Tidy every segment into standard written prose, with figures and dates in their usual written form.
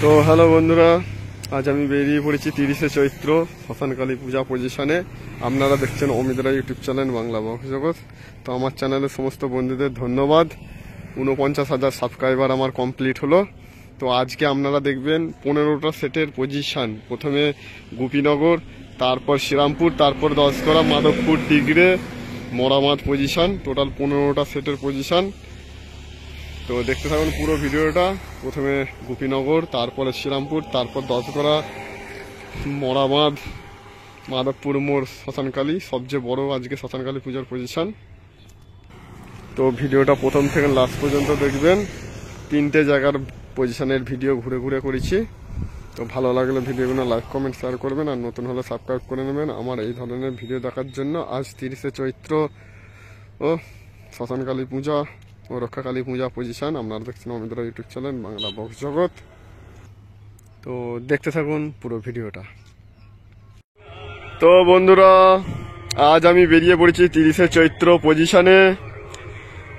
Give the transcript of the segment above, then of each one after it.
তো হ্যালো বন্ধুরা, আজ আমি বেরিয়ে পড়েছি 30শে চৈত্র শ্মশানকালী পূজা পজিশনে। আপনারা দেখছেন অমিত রায় ইউটিউব চ্যানেল বাংলা বক্স জগৎ। তো আমার চ্যানেলের সমস্ত বন্ধুদের ধন্যবাদ। 49,000 সাবস্ক্রাইবার আমার কমপ্লিট হলো। তো আজকে আপনারা দেখবেন 15টা সেটের পজিশন। প্রথমে গোপীনগর, তারপর শ্রীরামপুর, তারপর দশগড়া, মাধবপুর, ডিগরে, মরামাদ পজিশন। টোটাল 15টা সেটের পজিশন। তো দেখতে থাকুন পুরো ভিডিওটা। প্রথমে গোপীনগর, তারপরে শ্রীরামপুর, তারপর দশগড়া, মরামাদ, মাধবপুর মোড়, শ্মশানকালী, সবচেয়ে বড় আজকে শ্মশানকালী পূজার পজিশন। তো ভিডিওটা প্রথম থেকে লাস্ট পর্যন্ত দেখবেন। 3টে জায়গার পজিশনের ভিডিও ঘুরে ঘুরে করেছি। তো ভালো লাগলে ভিডিওগুলো লাইক কমেন্ট শেয়ার করবেন, আর নতুন হলে সাবস্ক্রাইব করে নেবেন আমার এই ধরনের ভিডিও দেখার জন্য। আজ 30শে চৈত্র ও শ্মশানকালী পূজা ও রক্ষাকালী পূজা পজিশন। আপনারা দেখছেন অমিত রায় ইউটিউব চ্যানেল বাংলা বক্স জগৎ। তো দেখতে থাকুন পুরো ভিডিওটা। তো বন্ধুরা, আজ আমি বেরিয়ে পড়েছি 30শে চৈত্র পজিশনে।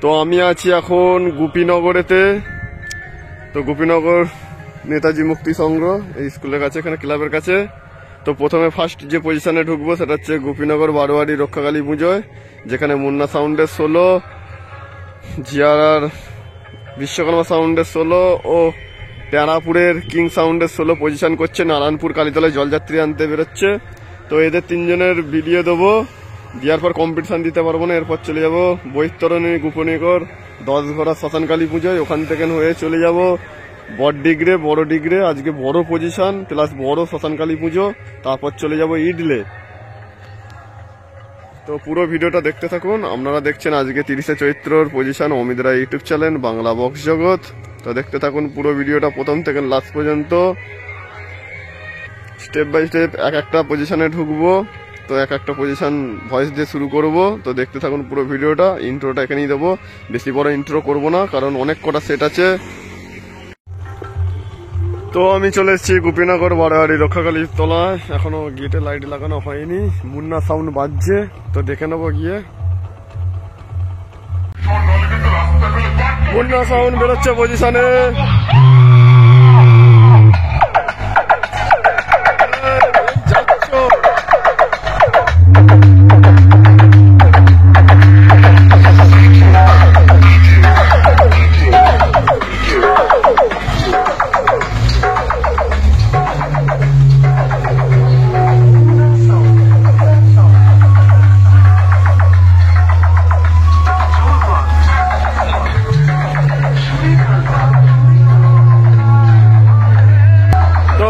তো আমি আছি এখন গোপীনগরেতে। তো গোপীনগর নেতাজি মুক্তি সংঘ এই স্কুলের কাছে, এখানে ক্লাবের কাছে। তো প্রথমে ফার্স্ট যে পজিশনে ঢুকবো সেটা হচ্ছে গোপীনগর বারোয়ারি রক্ষাকালী পুজোয়, যেখানে মুন্না সাউন্ডের 16, জিয়ার বিশ্বকর্মা সাউন্ডের 16 ও টেরাপুরের কিং সাউন্ডের 16 পজিশন করছে। নারায়ণপুর কালীতলায় জলযাত্রী আনতে বেরোচ্ছে। তো এদের 3জনের ভিডিও দেবো, দেওয়ার পর কম্পিটিশন দিতে পারবো না। এরপর চলে যাবো বৈতরণী, গোপনীগড়, দশগড়া শ্মশানকালী পুজোয়। ওখান থেকে হয়ে চলে যাব বড় ডিগরে। আজকে বড় পজিশন প্লাস বড় শ্মশানকালী পুজো। তারপর চলে যাব ইডলে। তো পুরো ভিডিওটা দেখতে থাকুন। আপনারা দেখছেন আজকে 30শে চৈত্রর পজিশন অমিত রায় ইউটিউব চ্যানেল বাংলা বক্স জগৎ। তো দেখতে থাকুন পুরো ভিডিওটা প্রথম থেকে লাস্ট পর্যন্ত। স্টেপ বাই স্টেপ এক একটা পজিশনে ঢুকবো। তো এক একটা পজিশন ভয়েস দিয়ে শুরু করব। তো দেখতে থাকুন পুরো ভিডিওটা। ইন্ট্রোটা এখানেই দেবো, বেশি বড় ইন্ট্রো করব না, কারণ অনেক কটা সেট আছে। তো আমি চলে এসেছি গোপীনগর বারোয়ারি রক্ষাকালী তলায়। এখনো গেটে লাইট লাগানো হয়নি, মুন্না সাউন্ড বাজছে। তো দেখে নেবো গিয়ে। মুন্না সাউন্ড বেরোচ্ছে পজিশনে।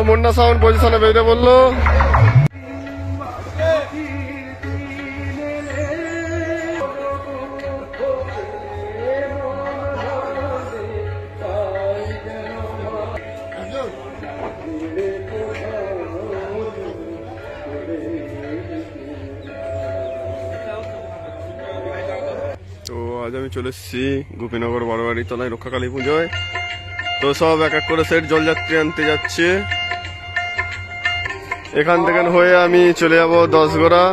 মুন্না সাউন্ড পজিশনে বেরিয়ে বললো। তো আজ আমি চলে এসেছি গোপীনগর বারোয়ারি তলায় রক্ষাকালী পুজোয়। তো সব এক এক করে সেট জলযাত্রী আনতে যাচ্ছে। এখান থেকে হয়ে আমি চলে যাব দশগড়া।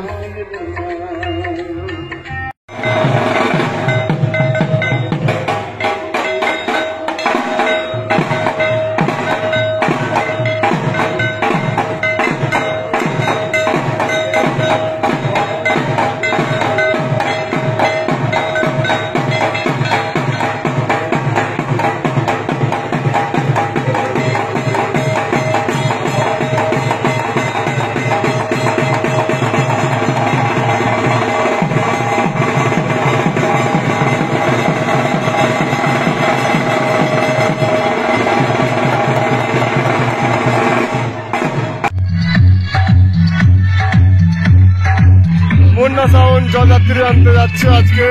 মুন্না সাউন্ড জলযাত্রী আনতে যাচ্ছে আজকে।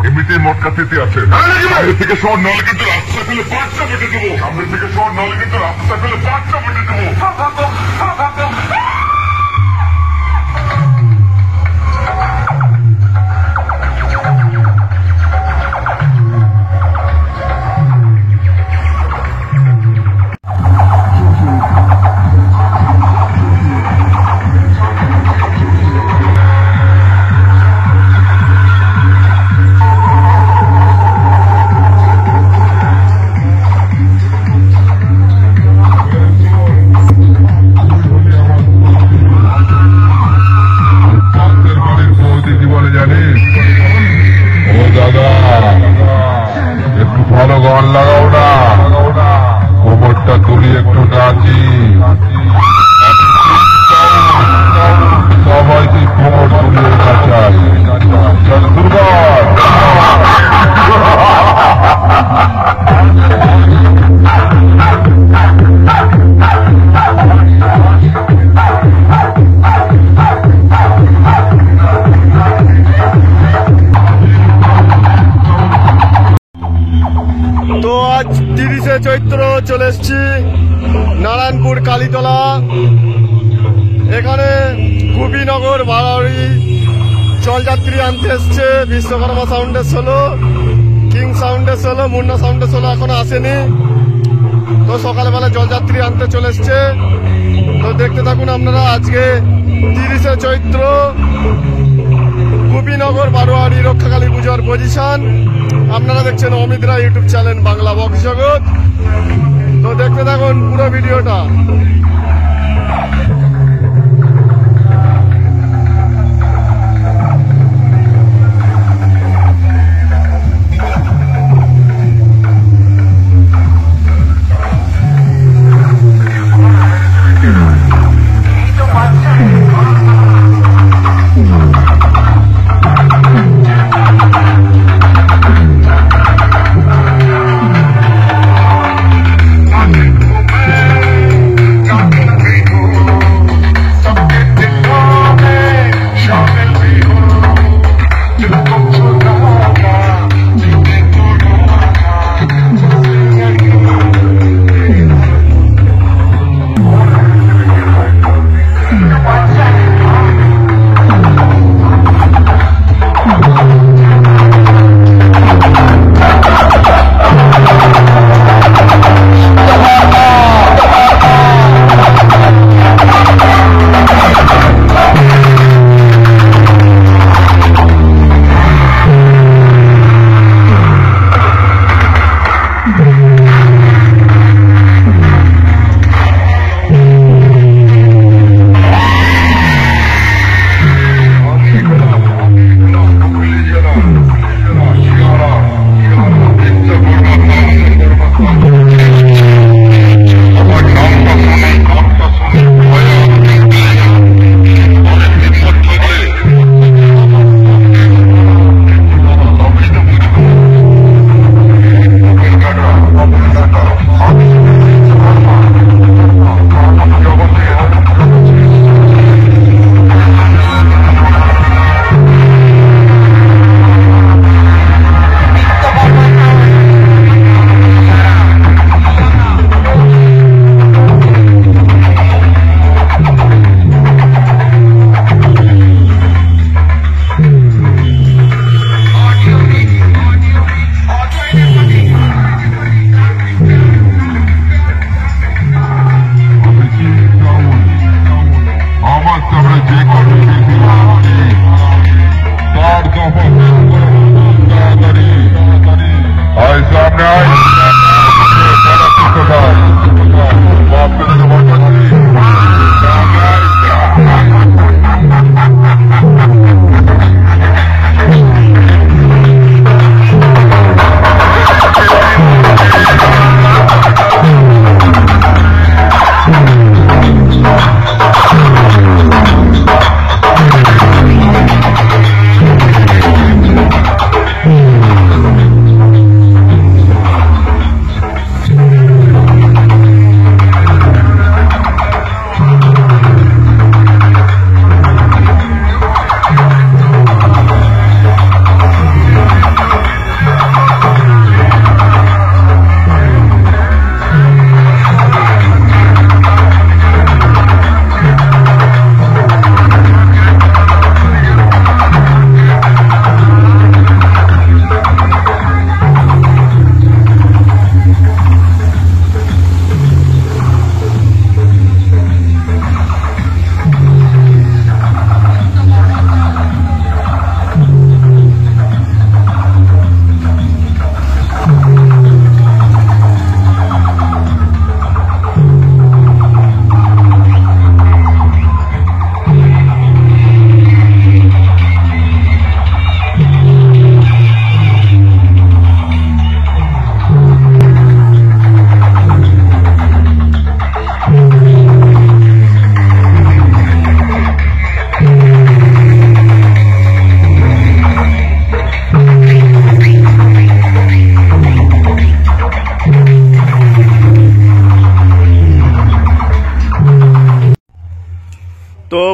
এমনিতে মটকা থেকে আছে সামনে থেকে শহর নাহলে কিন্তু রাস্তা ফেলে বাচ্চা বেটে দেবো। সামনে থেকে শহর নাহলে কিন্তু রাস্তা ফেলে বাচ্চা বেটে দেবো। আছি। সবাইকে খবর শুনে কাছাই দুর্বল তো আজ 30শে চৈত্র চলে এসছি নারায়ণপুর কালীতলা। এখানে গোপীনগর বাড়াবাড়ি জলযাত্রী আনতে এসছে। বিশ্বকর্মা সাউন্ডের ষোলো, কিং সাউন্ডের ষোলো, মুন্না সাউন্ডের ষোলো এখনো আসেনি। তো সকালবেলা জলযাত্রী আনতে চলে এসছে। তো দেখতে থাকুন আপনারা আজকে 30শে চৈত্র গোপীনগর বারোয়ারি রক্ষাকালী পুজোর পজিশন। আপনারা দেখছেন অমিত রায় ইউটিউব চ্যানেল বাংলা বক্স জগৎ। তো দেখতে থাকুন পুরো ভিডিওটা।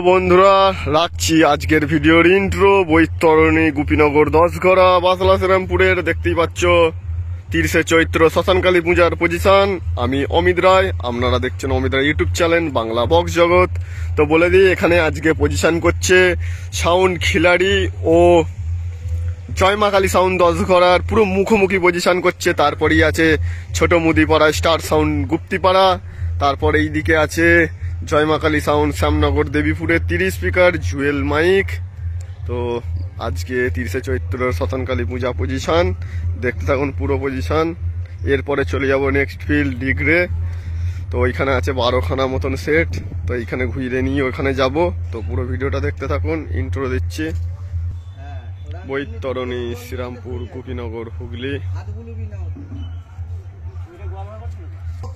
বন্ধুরা রাখছি আজকের ভিডিওর ইন্ট্রো। বৈতরণী গোপীনগর 10 ঘরা বাসলা শ্রীরামপুরের দেখতেই পাচ্ছ 30শে চৈত্র শ্মশানকালী পূজার পজিশন। আমি অমিত রায়, আপনারা দেখছেন অমিত রায় ইউটিউব চ্যানেল বাংলা বক্স জগৎ। তো বলে দিই, এখানে আজকে পজিশন করছে সাউন্ড খিলাড়ি ও জয়মা কালী সাউন্ড 10 ঘরার পুরো মুখোমুখি পজিশন করছে। তারপরেই আছে ছোট মুদিপাড়া স্টার সাউন্ড গুপ্তিপাড়া, তারপরে এইদিকে আছে জয়মা কালী সাউন্ড শ্যামনগর দেবীপুরের 30 স্পিকার জুয়েল মাইক। তো আজকে 30শে চৈত্র শ্মশানকালী পূজা পজিশন দেখতে থাকুন পুরো পজিশন। এরপরে চলে যাব নেক্সট ফিল্ড ডিগ্রে। তো ওইখানে আছে 12খানা মতন সেট, তো এইখানে ঘুরে নিয়ে ওইখানে যাব। তো পুরো ভিডিওটা দেখতে থাকুন, ইন্ট্রো দিচ্ছি। বৈতরণী শ্রীরামপুর গোপীনগর হুগলি।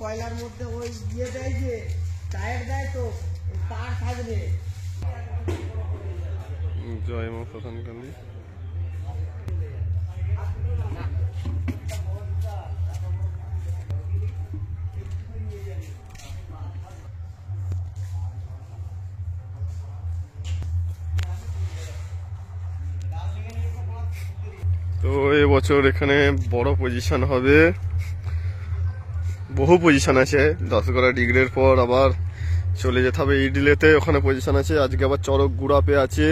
কয়লার মধ্যে ওই দিয়ে দেয় যে টায়ার দেয়, তো তার থাকবে। জয় মা শ্মশানকালী। তো এবছর এখানে বড় পজিশন হবে, বহু পজিশন আছে। 10 ঘরা ডিগ্রির পর আবার চলে যেতে হবে ইডিলেতে, ওখানে পজিশন আছে। আজকে আবার চরক গুড়াপে আছে,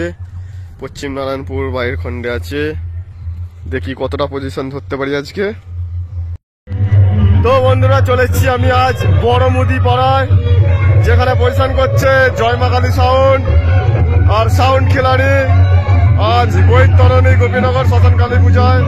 পশ্চিম নারায়ণপুর বাইরের খন্ডে আছে। দেখি কতটা পজিশন ধরতে পারি আজকে। তো বন্ধুরা চলে এসেছি আমি আজ বড় মুদি পাড়ায়, যেখানে পজিশন করছে জয়মা কালী সাউন্ড আর সাউন্ড খিলাড়ি। আজ বৈতরণী গোপীনগর শ্মশানকালী পূজায়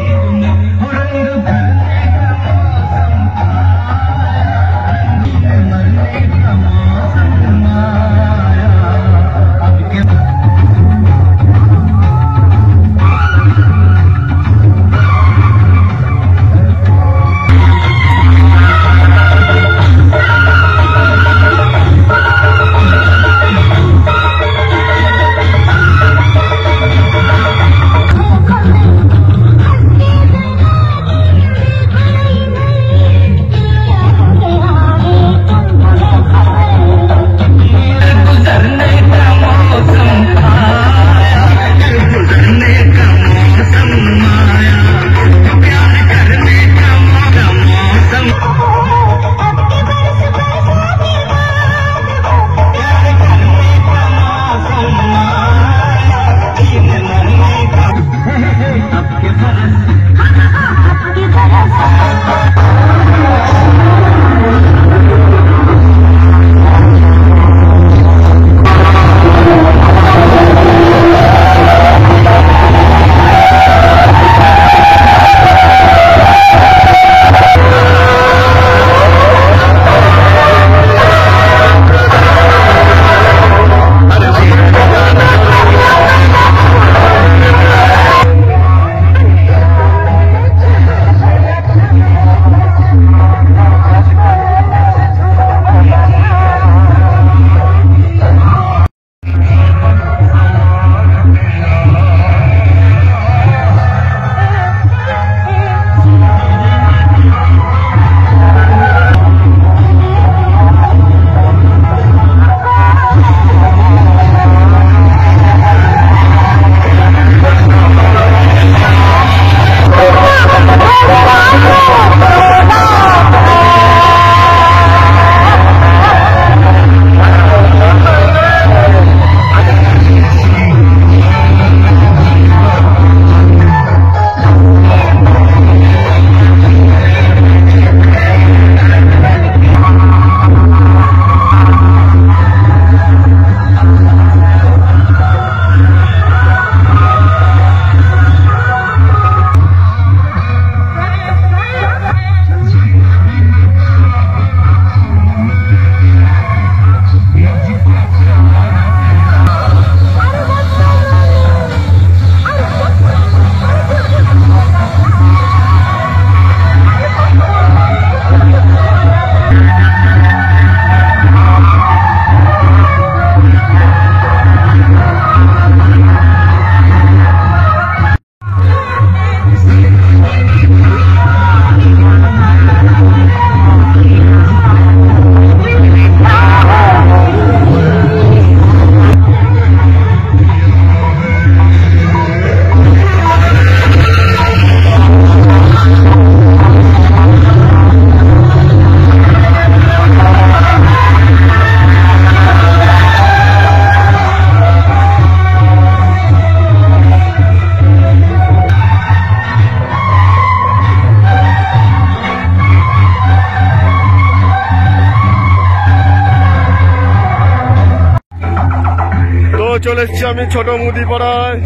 চলে এসেছি আমি ছোট মুদিপাড়ায়,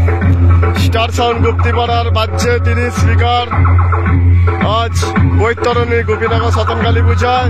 স্টার সাউন্ড গুপ্তিপাড়ার বাজছে 30 স্পিকার। আজ বৈতরণী গোপীনগর শ্মশান কালী পূজায়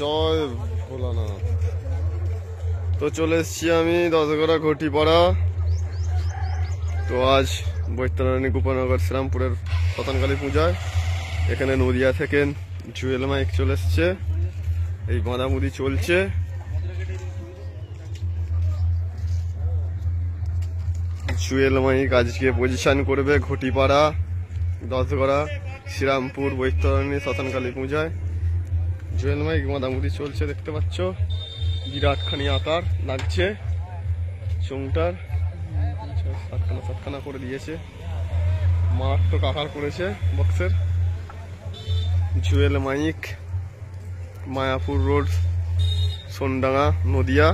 জয় ভোলানাথ। তো চলে এসছি আমি দশগড়া ঘটিপাড়া। তো আজ বৈতরণী গোপীনগর শ্রীরামপুরের শ্মশানকালী পূজায় এখানে নদিয়া থেকে জুয়েল মাইক চলে এসছে, এই বাঁধামুদি চলছে। জুয়েল মাইক আজকে পজিশন করবে ঘটিপাড়া, দশগড়া, শ্রীরামপুর, বৈতরণী শ্মশানকালী পূজায়। জুয়েল মাইক বাঁধামুদি চলছে, দেখতে পাচ্ছ বিরাটখানি আকার লাগছে চোংটার, সাতখানা করে দিয়েছে, মারাত্মক আকার করেছে বক্সের। Jewel Mike, Mayapur road, Sondanga, Nadia.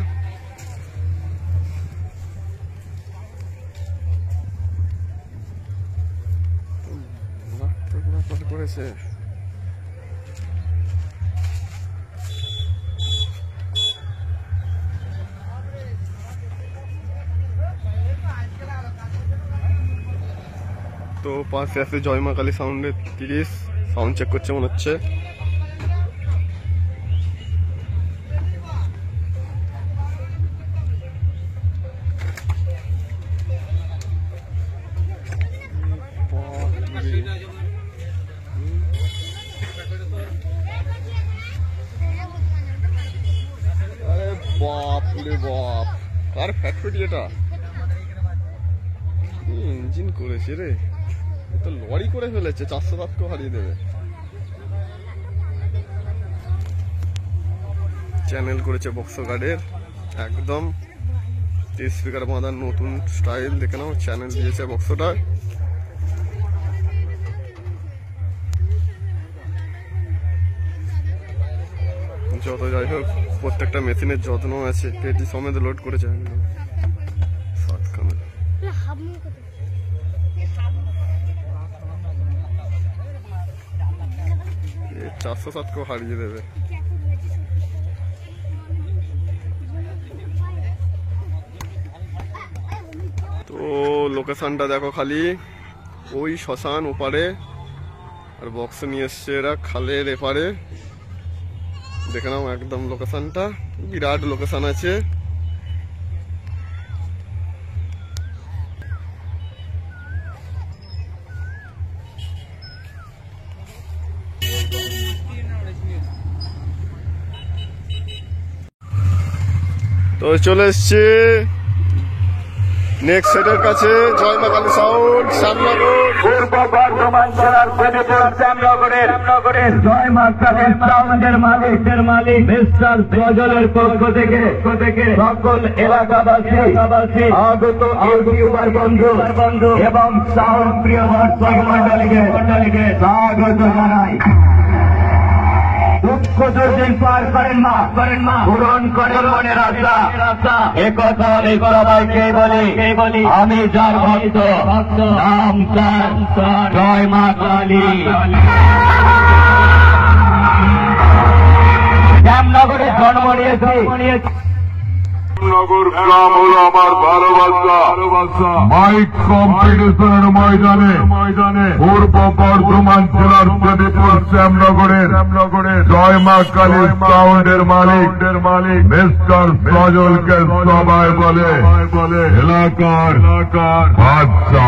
করেছে তো পাশে আছে জয় মা কালী সাউন্ডের 30, সাউন্ড চেক করছে মনে হচ্ছে। আরে বাপ রে বাপ, কার ফ্যাক্টরি এটা? ইঞ্জিন করেছে রে, তো লরি করে ফেলেছে, 400 হারিয়ে দেবে। চ্যানেল করেছে বক্স গার্ডের, একদম স্পিকার বাঁধার নতুন স্টাইল, দেখে নাও চ্যানেল দিয়েছে বক্সটা। যত যাই হোক প্রত্যেকটা মেশিনের যত্ন আছে, পেটি সমেত লোড করেছে। 407 কেও হারিয়ে দেবে। তো লোকেশনটা দেখো খালি ওই শ্মশান ওপারে, আর বক্স নিয়ে এসছে এরা খালের এপারে। দেখে নাও একদম লোকেশনটা, বিরাট লোকেশন আছে। তো চলে এসছে নেক্সট সেটের কাছে, জয় মা কালী সাউন্ড, শ্যামনগর। পূর্ব বর্ধমান জেলার বেদেপুর শ্যামনগরের জয় মা কালী সাউন্ডের মালিক মিস্টার সজলের পক্ষ থেকে সকল এলাকাবাসী আগত ইউটিউবার বন্ধু এবং সাউন্ড প্রিয় দর্শক মন্ডলীকে স্বাগত জানাই। দুঃখ দুর্দিন পার করেন মা পূরণ করেন মনের আশা। একথা আমি সবাইকে বলি, আমি যার ভক্ত নাম তার জয় মা কালী। শ্যামনগরে জন্ম নিয়েছি। নগর গ্রাম হলো আমার ভালোবাসা। মাইক কম্পিটিশনের ময়দানে পূর্ব বর্ধমান জেলার বেদেপুর শ্যামনগরের জয় মা কালী সাউন্ডের মালিক মিস্টার সজলকে সবাই বলে এলাকার বাদশা।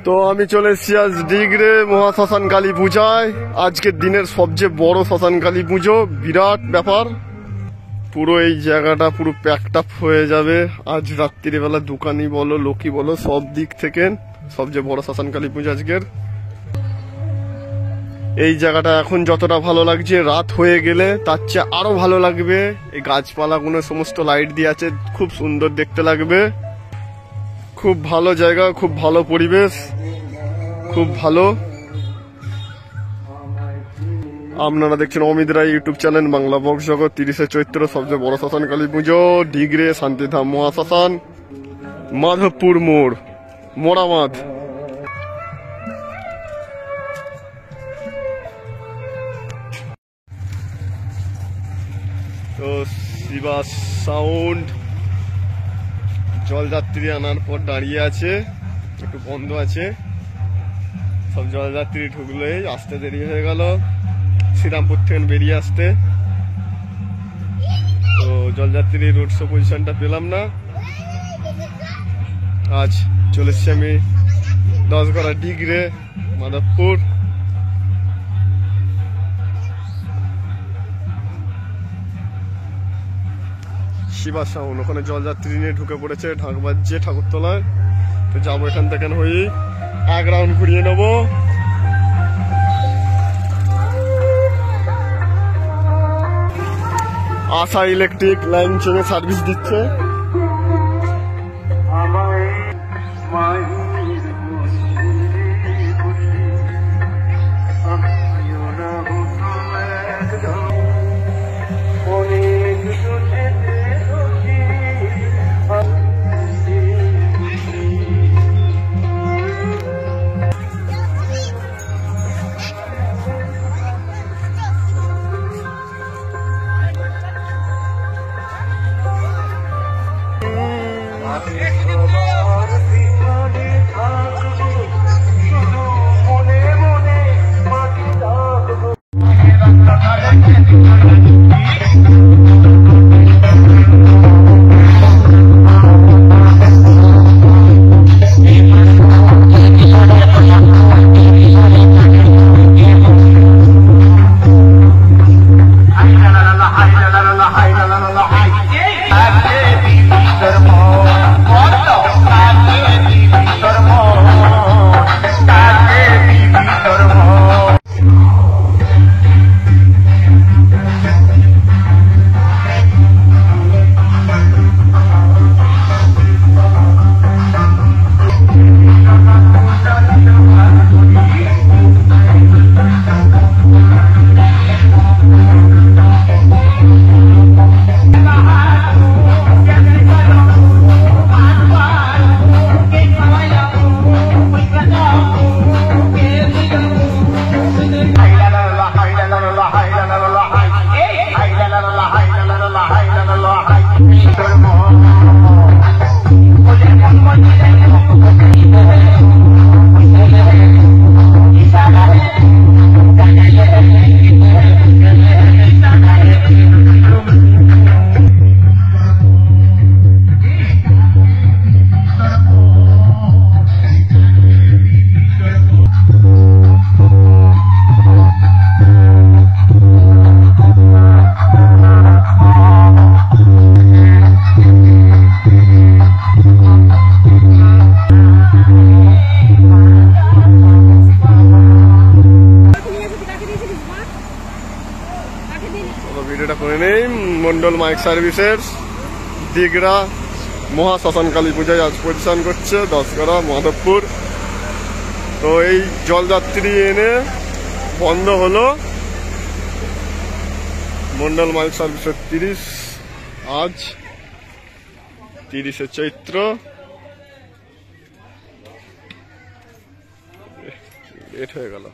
তো আমি চলে এসেছি আজ ডিগরে মহাশ্মশান কালী পূজায়। আজকের দিনের সবচেয়ে বড় শ্মশান কালী পুজো, বিরাট ব্যাপার। পুরো এই জায়গাটা পুরো প্যাকড আপ হয়ে যাবে আজ রাত্রিবেলা। দোকানি বলো, লোকি বলো, সব দিক থেকে সবচেয়ে বড় শ্মশান কালী পুজো আজকের। এই জায়গাটা এখন যতটা ভালো লাগছে, রাত হয়ে গেলে তার চেয়ে আরো ভালো লাগবে। এই গাছপালাগুলো সমস্ত লাইট দিয়ে আছে, খুব সুন্দর দেখতে লাগবে। খুব ভালো জায়গা, খুব ভালো পরিবেশ, খুব ভালো। আপনারা দেখছেন অমিত রায় ইউটিউব চ্যানেল বাংলা বক্স জগৎ। 30শে চৈত্র সবচেয়ে বড় শ্মশান কালী পুজো, ডিগরে শান্তিধাম মহাশ্মশান, মাধবপুর মোড়, মোড়ামাদ। তো শিবা সাউন্ড জলযাত্রী আনার পর দাঁড়িয়ে আছে, একটু বন্ধ আছে। সব জলযাত্রী ঢুকলে আসতে দেরি হয়ে গেল শ্রীরামপুর থেকে বেরিয়ে আসতে। তো জলযাত্রী রোড শো পজিশনটা পেলাম না। আজ চলে এসছি আমি 10 ডিগরে মাধবপুর। শিবা সাউন্ড ওখানে জলযাত্রী নিয়ে ঢুকে পড়েছে, ঢাক বাজছে ঠাকুরতলায়। তো যাবো এখান থেকে হয়ে 1 রাউন্ড ঘুরিয়ে নেবো। আশা ইলেকট্রিক লাইন চেনে সার্ভিস দিচ্ছে। ভিডিওটা করে নেই। মন্ডল মাইক সার্ভিসের ডিগরা মহা শ্মশান কালী পূজায় আজ পজিশন করছে দশগড়া মাধবপুর। তো এই জলযাত্রী এনে বন্ধ হলো মন্ডল মাইল সার্ভিসের 30 আজ 30শে চৈত্র। লেট হয়ে গেল।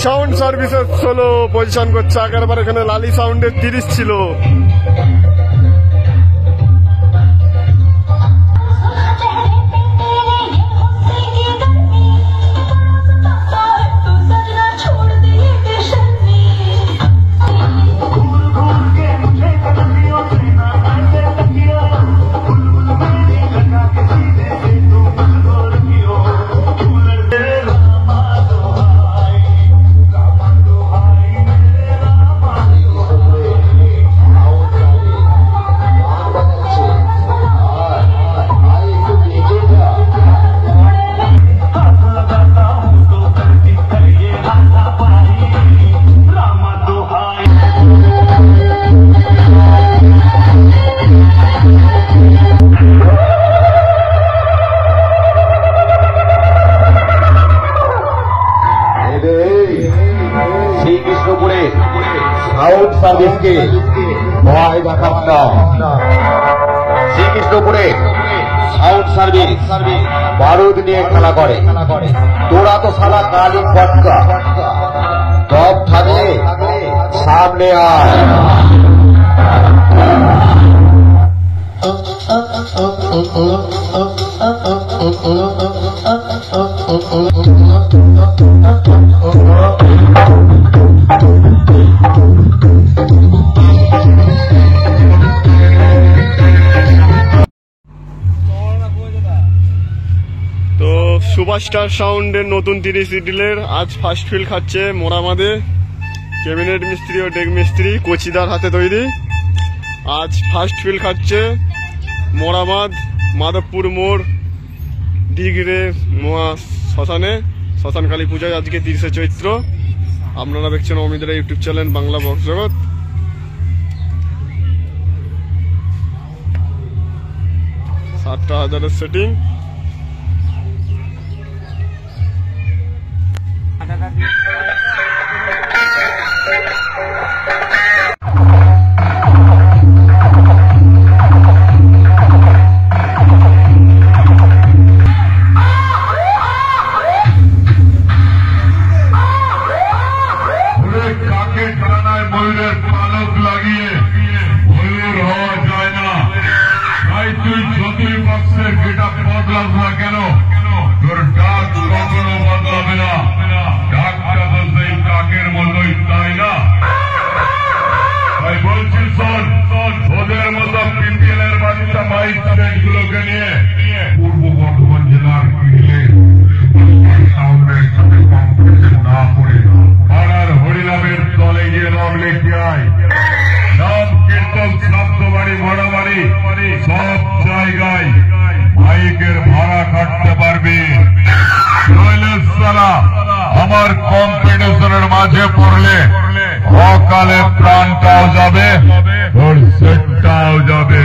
সাউন্ড সার্ভিসের 16 পজিশন করছে। আগেরবার এখানে লালি সাউন্ডের 30 ছিল। সাউন্ড সার্ভিসকে ভয় দেখাস না। শ্রীকৃষ্ণপুরে সাউন্ড সার্ভিস বারুদ নিয়ে খেলা করে। তোরা তো সারা কালী পটকা দম থাকলে সামনে আয়। সুপারস্টার সাউন্ডের নতুন 30 সিডিলের আজ ফার্স্ট ফিল খাচ্ছে মোরামাদে। ক্যাবিনেট মিস্ত্রি ও ডেক মিস্ত্রি কোচিদার হাতে তৈরি। আজ ফার্স্ট ফিল খাচ্ছে মোরামাদ মাধবপুর মোড় দিগরে মহা শ্মশানে। শ্মশান কালী পূজায় আজকে 30শে চৈত্র। আপনারা দেখছেন অমিতরা ইউটিউব চ্যানেল বাংলা বক্স জগৎ। $7,000 সেটিং। ময়ূরের পালক লাগিয়ে ময়ূর হওয়া যায় না। তাই তুই যতই বক্সের গেটা বদলাস না কেন, তোর ডাক কখনো বদলাবে না। ডাকটা তো সেই কাকের মতোই, তাই না? তাই বলছি শোন, ওদের মতো পিপিএল এর বাচ্চা মাইক সেট গুলোকে নিয়ে পূর্ব বর্ধমান জেলার সাউন্ডের সাথে কম্পিটিশন না করে পাড়ার হরিনামের দলে গিয়ে নাম লিখে আয়। নাম কীর্তন শব্দবাড়ি ভাড়াবাড়ি সব জায়গায় মাইকের ভাড়া কাটতে পারবি। নইলে সালা আমার কম্পিটিশনের মাঝে পড়লে অকালে প্রাণটাও যাবে, তোর সেটটাও যাবে।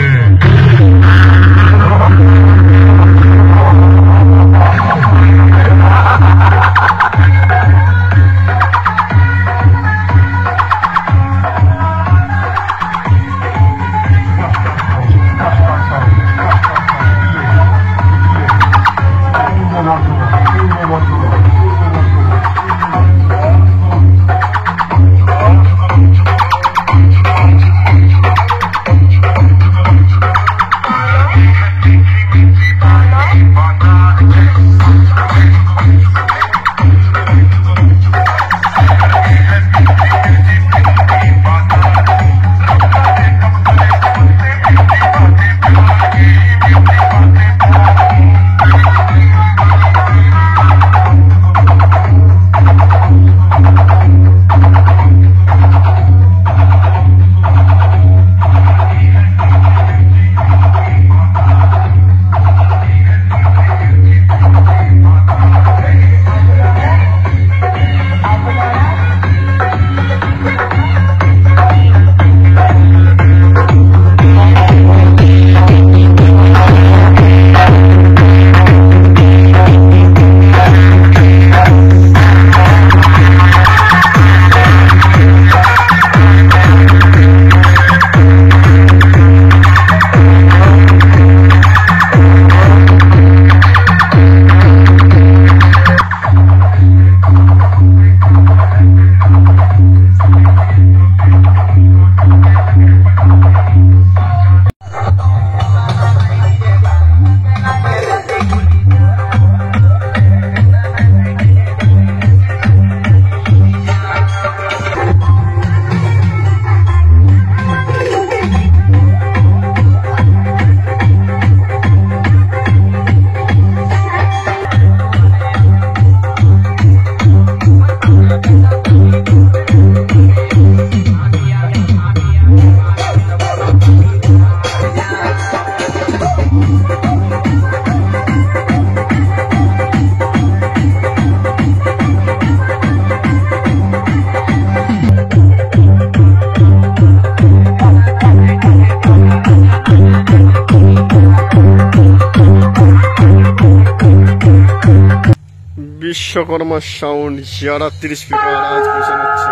বিশ্বকর্মা সাউন্ড জিয়ারা 30 স্পিকার আজ বসানো হচ্ছে।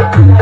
Thank you.